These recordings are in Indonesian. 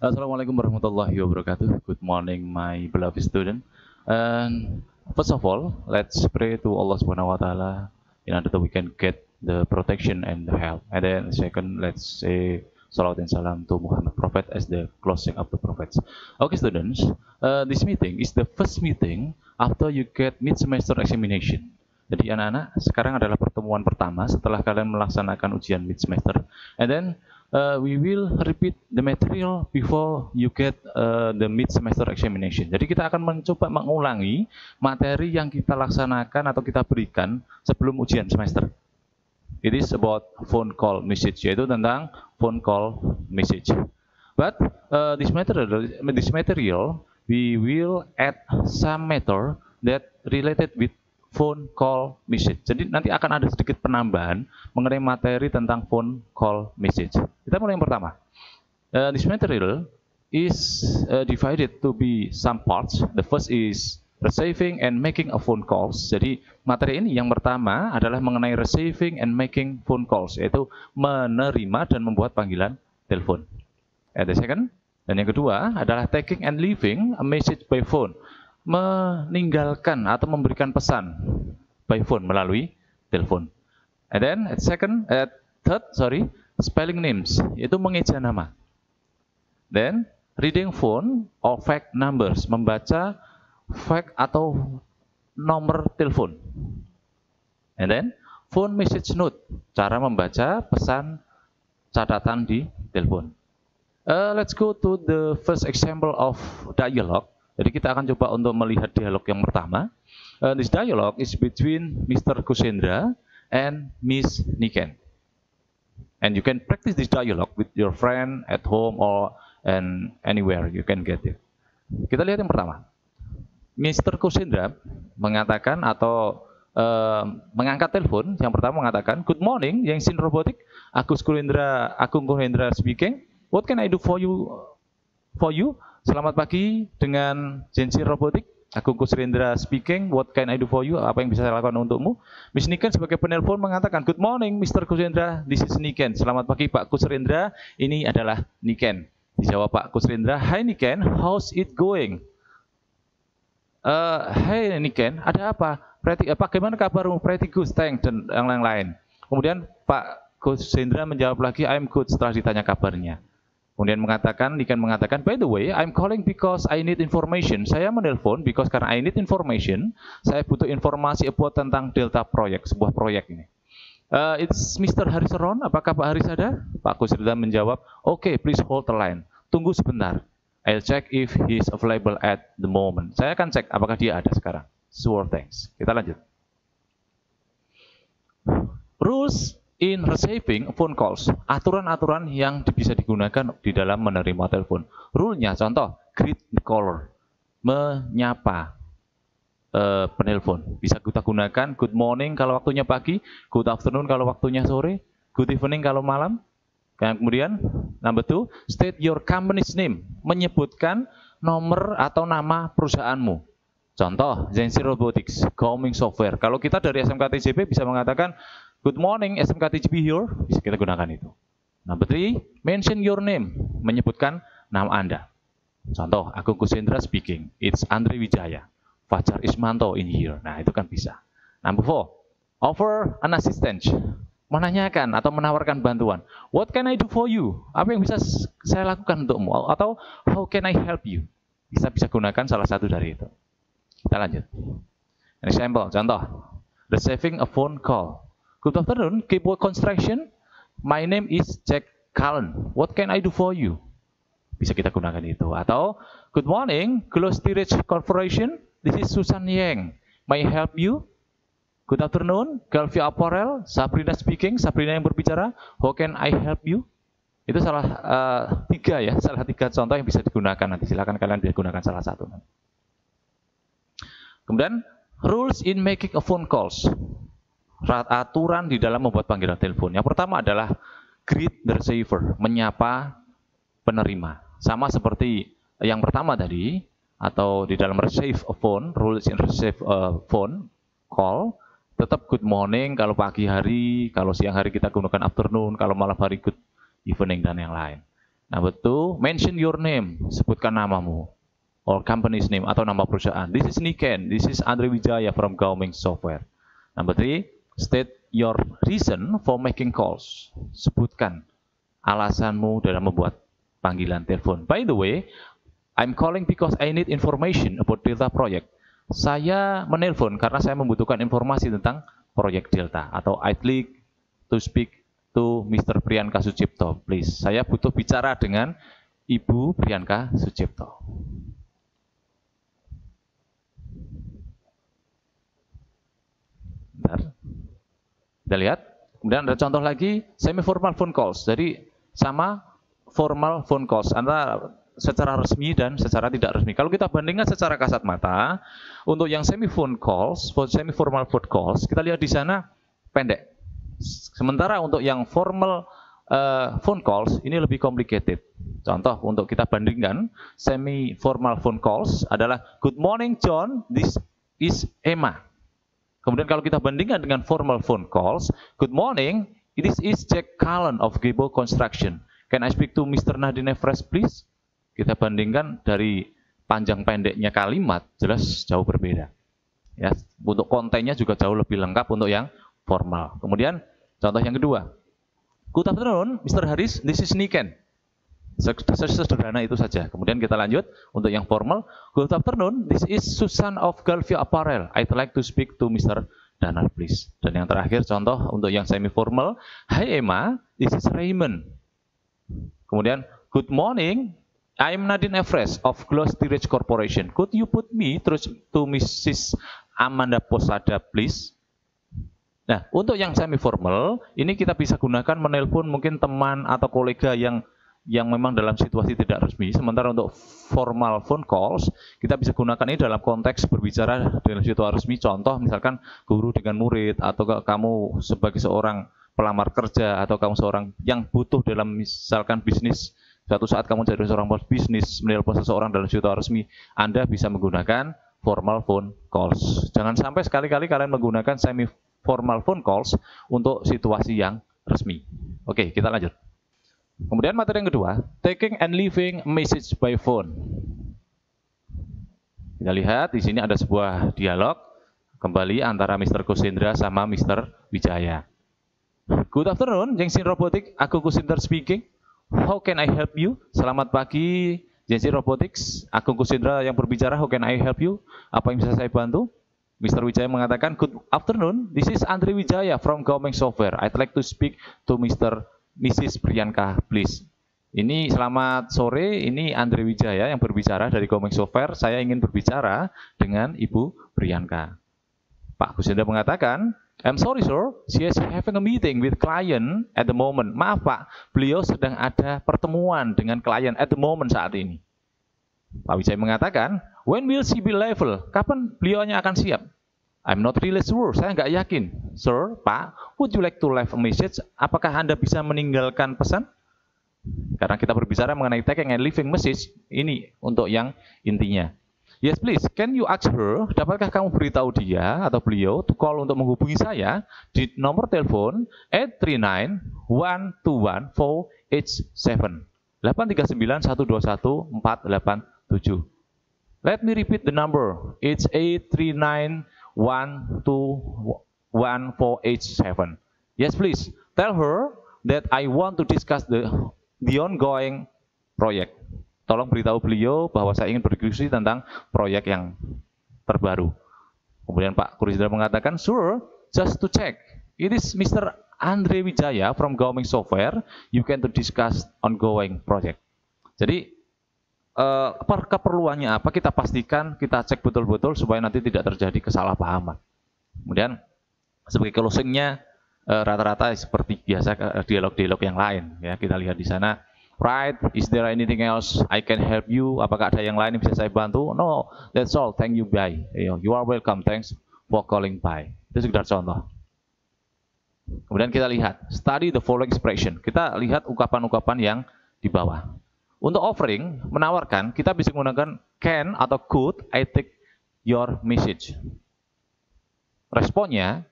Assalamualaikum warahmatullahi wabarakatuh. Good morning, my beloved student. And first of all, let's pray to Allah Subhanahu wa Ta'ala in order that we can get the protection and the help. And then second, let's say salawat and salam to Muhammad Prophet as the closing of the prophets. Okay, students, this meeting is the first meeting after you get mid-semester examination. Jadi anak-anak, sekarang adalah pertemuan pertama setelah kalian melaksanakan ujian mid-semester. And then we will repeat the material before you get the mid-semester examination. Jadi kita akan mencoba mengulangi materi yang kita laksanakan atau kita berikan sebelum ujian semester. It is about phone call message, yaitu tentang phone call message. But this material, we will add some matter that related with phone call message. Jadi nanti akan ada sedikit penambahan mengenai materi tentang phone call message. Kita mulai yang pertama. This material is divided to be some parts. The first is receiving and making a phone calls. Jadi materi ini yang pertama adalah mengenai receiving and making phone calls, yaitu menerima dan membuat panggilan telepon. And the second, dan yang kedua adalah taking and leaving a message by phone, meninggalkan atau memberikan pesan by phone melalui telepon. And then third, spelling names, yaitu mengeja nama. Then reading phone or fax numbers, membaca fax atau nomor telepon. And then phone message note, cara membaca pesan catatan di telepon. Let's go to the first example of dialogue. Jadi kita akan coba untuk melihat dialog yang pertama. This dialogue is between Mr. Kusendra and Miss Niken. And you can practice this dialogue with your friend at home or anywhere you can get it. Kita lihat yang pertama. Mr. Kusendra mengatakan atau mengangkat telepon. Yang pertama mengatakan, "Good morning, Yangsin Robotic. Agung Kuhendra speaking. What can I do for you? Selamat pagi dengan Jensin Robotik. Agung Kusendra speaking. What can I do for you? Apa yang bisa saya lakukan untukmu? Miss Niken sebagai penelpon mengatakan, "Good morning, Mr. Kusendra. This is Niken. Selamat pagi, Pak Kusendra. Ini adalah Niken." Dijawab Pak Kusendra, "Hi Niken, how's it going?" "Hey Niken, ada apa? Bagaimana kabarmu? Pretty good, thanks," dan yang lain-lain. Kemudian Pak Kusendra menjawab lagi, "I'm good," setelah ditanya kabarnya. Kemudian Niken mengatakan, "By the way, I'm calling because I need information." Saya menelpon karena I need information. Saya butuh informasi tentang Delta Project, sebuah proyek ini. It's Mr. Haris around. Apakah Pak Haris ada? Pak Kusendra menjawab, "Okay, please hold the line. Tunggu sebentar. I'll check if he's available at the moment." Saya akan cek apakah dia ada sekarang. Sure, thanks. Kita lanjut. Rules in receiving phone calls, aturan-aturan yang bisa digunakan di dalam menerima telepon. Rule-nya, contoh, greet the caller, menyapa penelpon. Bisa kita gunakan good morning kalau waktunya pagi, good afternoon kalau waktunya sore, good evening kalau malam. Kemudian, number 2, state your company's name, menyebutkan nomor atau nama perusahaanmu. Contoh, Zensi Robotics, Coming Software. Kalau kita dari SMK TJB bisa mengatakan, "Good morning, SMK TJB here." Bisa kita gunakan itu. Number 3, mention your name, menyebutkan nama Anda. Contoh, Agung Kusendra speaking, it's Andre Wijaya, Fajar Ismanto in here. Nah, itu kan bisa. Number 4, offer an assistance, menanyakan atau menawarkan bantuan. What can I do for you? Apa yang bisa saya lakukan untukmu? Atau how can I help you? Bisa gunakan salah satu dari itu. Kita lanjut. An example, contoh, receiving a phone call. "Good afternoon, Keyboard Construction. My name is Jack Cullen. What can I do for you?" Bisa kita gunakan itu. Atau, "Good morning, Glow Storage Corporation. This is Susan Yang. May I help you?" "Good afternoon, Galvia Apparel. Sabrina speaking. Sabrina yang berbicara. How can I help you?" Itu salah tiga contoh yang bisa digunakan. Nanti silakan kalian bisa gunakan salah satu. Kemudian, rules in making a phone calls. Aturan di dalam membuat panggilan telepon. Yang pertama adalah greet the receiver, menyapa penerima. Sama seperti yang pertama tadi, atau di dalam receive a phone, rules in receive a phone call, tetap good morning kalau pagi hari, kalau siang hari kita gunakan afternoon, kalau malam hari good evening, dan yang lain. Number two, mention your name, sebutkan namamu, or company's name atau nama perusahaan. This is Niken, this is Andre Wijaya from Gaoming Software. Number three, state your reason for making calls. Sebutkan alasanmu dalam membuat panggilan telepon. By the way, I'm calling because I need information about Delta Project. Saya menelpon karena saya membutuhkan informasi tentang proyek Delta. Atau I'd like to speak to Mr. Priyanka Sucipto, please. Saya butuh bicara dengan Ibu Priyanka Sucipto. Bentar. Kita lihat. Kemudian ada contoh lagi, semi-formal phone calls. Jadi sama formal phone calls, antara secara resmi dan secara tidak resmi. Kalau kita bandingkan secara kasat mata, untuk yang semi-formal phone calls, kita lihat di sana pendek. Sementara untuk yang formal phone calls ini lebih complicated. Contoh untuk kita bandingkan, semi-formal phone calls adalah Good morning John, this is Emma. Kemudian kalau kita bandingkan dengan formal phone calls, Good morning, this is Jack Cullen of Gebo Construction. Can I speak to Mr. Nadine Fresh, please? Kita bandingkan dari panjang pendeknya kalimat, jelas jauh berbeda. Ya, untuk kontennya juga jauh lebih lengkap untuk yang formal. Kemudian contoh yang kedua, Good afternoon, Mr. Haris, this is Niken. Sederhana itu saja. Kemudian kita lanjut untuk yang formal, Good afternoon, this is Susan of Galvia Apparel. I'd like to speak to Mr. Danar, please. Dan yang terakhir contoh untuk yang semi formal, Hi Emma, this is Raymond. Kemudian Good morning, I'm Nadine Efres of Gloss Tirage Corporation. Could you put me through to Mrs. Amanda Posada, please? Nah, untuk yang semi formal, ini kita bisa gunakan menelpon mungkin teman atau kolega yang memang dalam situasi tidak resmi. Sementara untuk formal phone calls, kita bisa gunakan ini dalam konteks berbicara dalam situasi resmi. Contoh misalkan guru dengan murid, atau kamu sebagai seorang pelamar kerja, atau kamu seorang yang butuh dalam misalkan bisnis. Suatu saat kamu jadi seorang bos bisnis, menelpon seseorang dalam situasi resmi, Anda bisa menggunakan formal phone calls. Jangan sampai sekali-kali kalian menggunakan semi formal phone calls untuk situasi yang resmi. Oke, kita lanjut. Kemudian materi yang kedua, taking and leaving message by phone. Kita lihat di sini ada sebuah dialog kembali antara Mr. Kusindra sama Mr. Wijaya. Good afternoon, Jensin Robotics, aku Kusindra speaking. How can I help you? Selamat pagi, Jensin Robotics, aku Kusindra yang berbicara. How can I help you? Apa yang bisa saya bantu? Mr. Wijaya mengatakan, Good afternoon, this is Andre Wijaya from Gaoming Software. I'd like to speak to Mrs. Priyanka, please. Ini selamat sore, ini Andre Wijaya yang berbicara dari Gaoming Software. Saya ingin berbicara dengan Ibu Priyanka. Pak Kusindra mengatakan, I'm sorry sir, she is having a meeting with client at the moment. Maaf Pak, beliau sedang ada pertemuan dengan klien at the moment saat ini. Pak Wijaya mengatakan, when will she be level? Kapan beliaunya akan siap? I'm not really sure, saya nggak yakin. Sir, Pak, would you like to leave a message? Apakah Anda bisa meninggalkan pesan? Karena kita berbicara mengenai taking and leaving message, ini untuk yang intinya. Yes please, can you ask her, dapatkah kamu beritahu dia atau beliau to call untuk menghubungi saya di nomor telepon 839-121-487 839-121-487. Let me repeat the number, it's 839-121-487. Yes please, tell her that I want to discuss the ongoing project. Tolong beritahu beliau bahwa saya ingin berdiskusi tentang proyek yang terbaru. Kemudian Pak Kusindra mengatakan, sure, just to check. It is Mr. Andre Wijaya from Gaoming Software. You can to discuss ongoing project. Jadi keperluannya apa kita pastikan, kita cek betul-betul supaya nanti tidak terjadi kesalahpahaman. Kemudian sebagai closingnya rata-rata seperti biasa dialog-dialog yang lain. Ya, kita lihat di sana. Right, is there anything else I can help you? Apakah ada yang lain yang bisa saya bantu? No, that's all. Thank you, bye. You are welcome. Thanks for calling, bye. Itu sekedar contoh. Kemudian kita lihat, study the following expression. Kita lihat ungkapan-ungkapan yang di bawah. Untuk offering, menawarkan, kita bisa menggunakan can atau could I take your message. Responnya,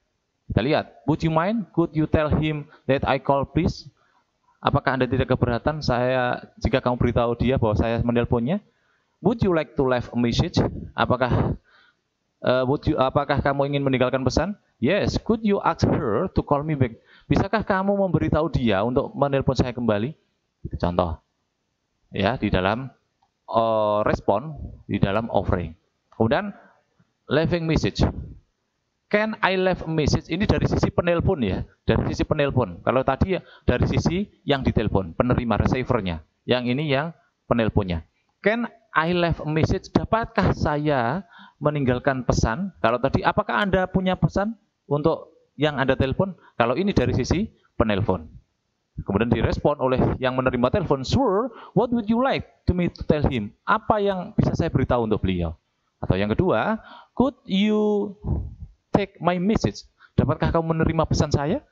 kita lihat, would you mind? Could you tell him that I call please? apakah Anda tidak keberatan jika kamu beritahu dia bahwa saya menelponnya? Would you like to leave a message? Apakah kamu ingin meninggalkan pesan? Yes. Could you ask her to call me back? Bisakah kamu memberitahu dia untuk menelpon saya kembali? Contoh, ya, di dalam respon, di dalam offering. Kemudian leaving message. Can I leave a message? Ini dari sisi penelpon ya, dari sisi penelpon. Kalau tadi ya dari sisi yang ditelepon, penerima receivernya. Yang ini yang penelponnya. Can I leave a message? Dapatkah saya meninggalkan pesan? Kalau tadi, apakah Anda punya pesan untuk yang Anda telepon? Kalau ini dari sisi penelpon. Kemudian direspon oleh yang menerima telepon, sure, what would you like me to tell him? Apa yang bisa saya beritahu untuk beliau? Atau yang kedua, could you take my message? Dapatkah kamu menerima pesan saya?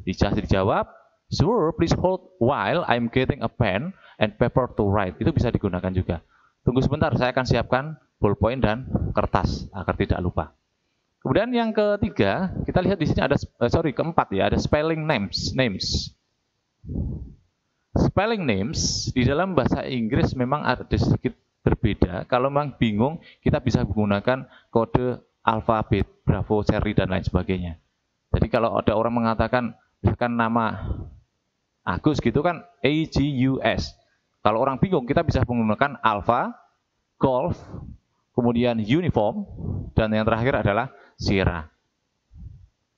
Dijawab, sure, please hold while I'm getting a pen and paper to write. Itu bisa digunakan juga. Tunggu sebentar, saya akan siapkan ballpoint dan kertas agar tidak lupa. Kemudian yang ketiga, kita lihat di sini ada keempat ya, ada spelling names. Spelling names di dalam bahasa Inggris memang ada sedikit berbeda. Kalau memang bingung, kita bisa menggunakan kode alfabet, Bravo, Cherry dan lain sebagainya. Jadi kalau ada orang mengatakan misalkan nama Agus gitu kan AGUS. Kalau orang bingung, kita bisa menggunakan Alpha, Golf, kemudian Uniform, dan yang terakhir adalah Sierra.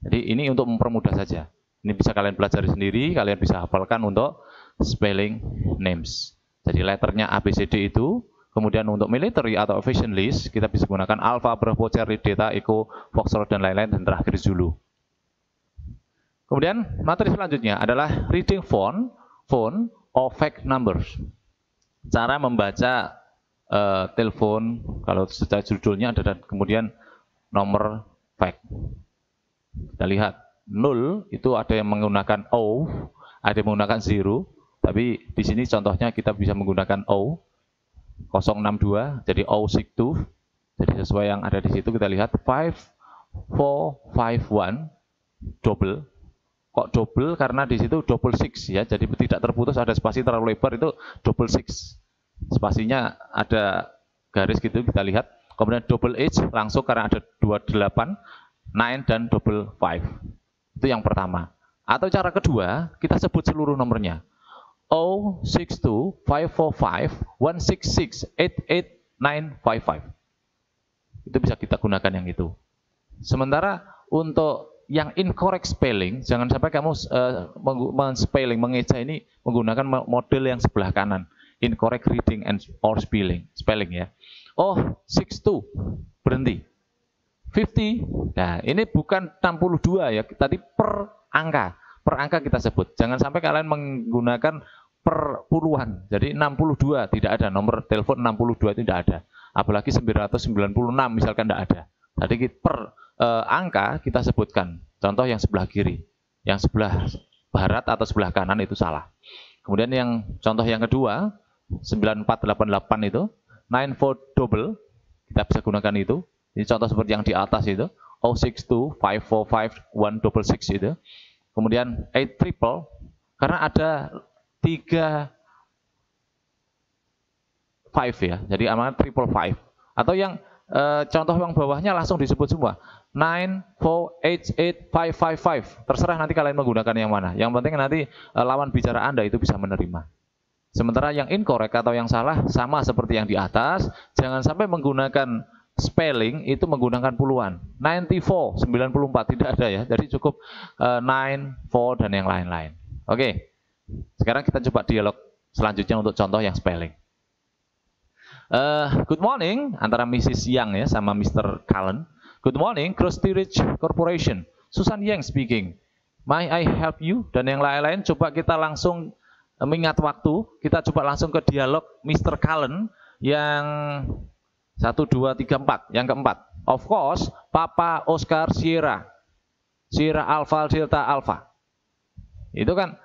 Jadi ini untuk mempermudah saja. Ini bisa kalian pelajari sendiri, kalian bisa hafalkan untuk spelling names. Jadi letternya ABCD itu, kemudian untuk military atau aviation list, kita bisa gunakan Alpha, Bravo, Charlie, Delta, Echo, Foxtrot, dan lain-lain, dan terakhir Zulu. Kemudian materi selanjutnya adalah reading phone or fact numbers. Cara membaca telepon, kalau secara judulnya ada, dan kemudian nomor fact. Kita lihat 0 itu ada yang menggunakan O, ada yang menggunakan 0, tapi di sini contohnya kita bisa menggunakan O 062, jadi O62. Jadi sesuai yang ada di situ kita lihat 5451 double. Kok double? Karena di situ double six ya, jadi tidak terputus, ada spasi terlalu lebar itu double six. Spasinya ada garis gitu kita lihat. Kemudian double H langsung karena ada 28, 9 dan double 5. Itu yang pertama. Atau cara kedua, kita sebut seluruh nomornya. 062 545 166 88955. Itu bisa kita gunakan yang itu. Sementara untuk yang incorrect spelling, jangan sampai kamu mengeja ini menggunakan model yang sebelah kanan. Incorrect reading and or spelling ya. 62 berhenti. 50. Nah, ini bukan 62 ya, tadi per angka kita sebut. Jangan sampai kalian menggunakan per puluhan. Jadi 62 tidak ada, nomor telepon 62 itu tidak ada. Apalagi 996 misalkan tidak ada. Tadi per angka kita sebutkan. Contoh yang sebelah kiri, yang sebelah barat atau sebelah kanan itu salah. Kemudian yang contoh yang kedua 9488 itu 94 double, kita bisa gunakan itu. Ini contoh seperti yang di atas itu 062 545 166 itu. Kemudian 8 triple karena ada 3 5 ya, jadi amanat triple 5. Atau yang contoh yang bawahnya langsung disebut semua 9488555. Terserah nanti kalian menggunakan yang mana. Yang penting nanti lawan bicara Anda itu bisa menerima. Sementara yang incorrect atau yang salah sama seperti yang di atas. Jangan sampai menggunakan spelling itu menggunakan puluhan. 94, 94 tidak ada ya. Jadi cukup 9, 4 dan yang lain-lain. Oke. Sekarang kita coba dialog selanjutnya untuk contoh yang spelling. Good morning antara Mrs. Yang ya sama Mr. Cullen. Good morning, Krusty Ridge Corporation. Susan Yang speaking. May I help you? Dan yang lain-lain coba kita langsung mengingat waktu. Kita coba langsung ke dialog Mr. Cullen yang 1, 2, 3, 4. Yang keempat. Of course, Papa Oscar Sierra. Sierra Alpha Delta Alpha. Itu kan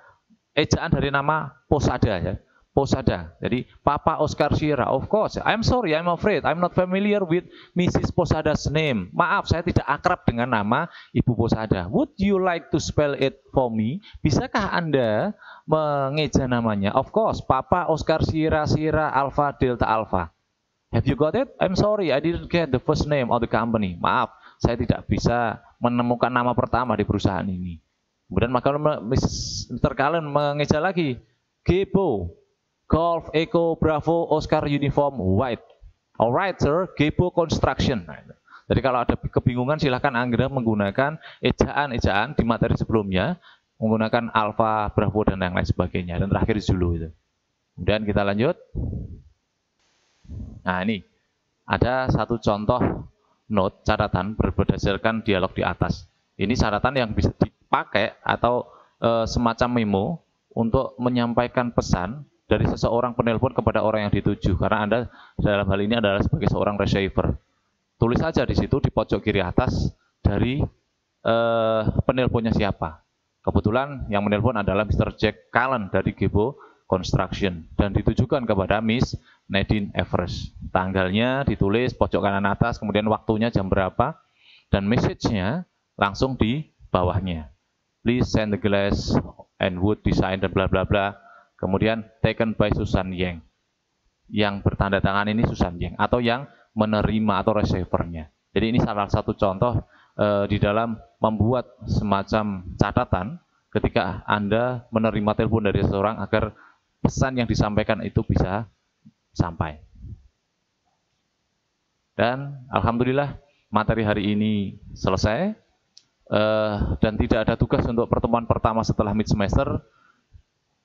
ejaan dari nama Posada ya. Posada. Jadi Papa Oscar Sierra, of course. I'm sorry, I'm afraid, I'm not familiar with Mrs. Posada's name. Maaf, saya tidak akrab dengan nama Ibu Posada. Would you like to spell it for me? Bisakah Anda mengeja namanya? Of course, Papa Oscar Sierra, Sierra Alpha Delta Alpha. Have you got it? I'm sorry, I didn't get the first name of the company. Maaf, saya tidak bisa menemukan nama pertama di perusahaan ini. Kemudian maka Mr. Cullen mengeja lagi. Gebo. Golf, Echo, Bravo, Oscar, Uniform, White. Alright sir, Gebo Construction. Jadi kalau ada kebingungan silahkan Anda menggunakan ejaan-ejaan di materi sebelumnya, menggunakan Alpha, Bravo, dan yang lain sebagainya. Dan terakhir Zulu itu. Kemudian kita lanjut. Nah ini, ada satu contoh note, catatan berdasarkan dialog di atas. Ini catatan yang bisa dipakai atau semacam memo untuk menyampaikan pesan dari seseorang penelpon kepada orang yang dituju, karena Anda dalam hal ini adalah sebagai seorang receiver. Tulis saja di situ di pojok kiri atas dari penelponnya siapa. Kebetulan yang menelpon adalah Mr. Jack Cullen dari Gebo Construction dan ditujukan kepada Miss Nadine Everest. Tanggalnya ditulis pojok kanan atas, kemudian waktunya jam berapa, dan message-nya langsung di bawahnya. Please send the glass and wood design dan bla bla bla. Kemudian taken by Susan Yang. Yang bertanda tangan ini Susan Yang atau yang menerima atau receivernya. Jadi ini salah satu contoh di dalam membuat semacam catatan ketika Anda menerima telepon dari seseorang agar pesan yang disampaikan itu bisa sampai. Dan alhamdulillah materi hari ini selesai dan tidak ada tugas untuk pertemuan pertama setelah mid semester.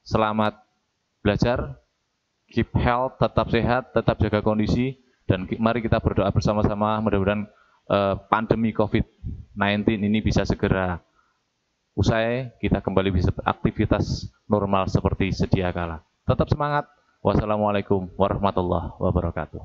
Selamat belajar, keep health, tetap sehat, tetap jaga kondisi, dan mari kita berdoa bersama-sama mudah-mudahan pandemi COVID-19 ini bisa segera usai, kita kembali bisa beraktivitas normal seperti sedia kala. Tetap semangat. Wassalamualaikum warahmatullahi wabarakatuh.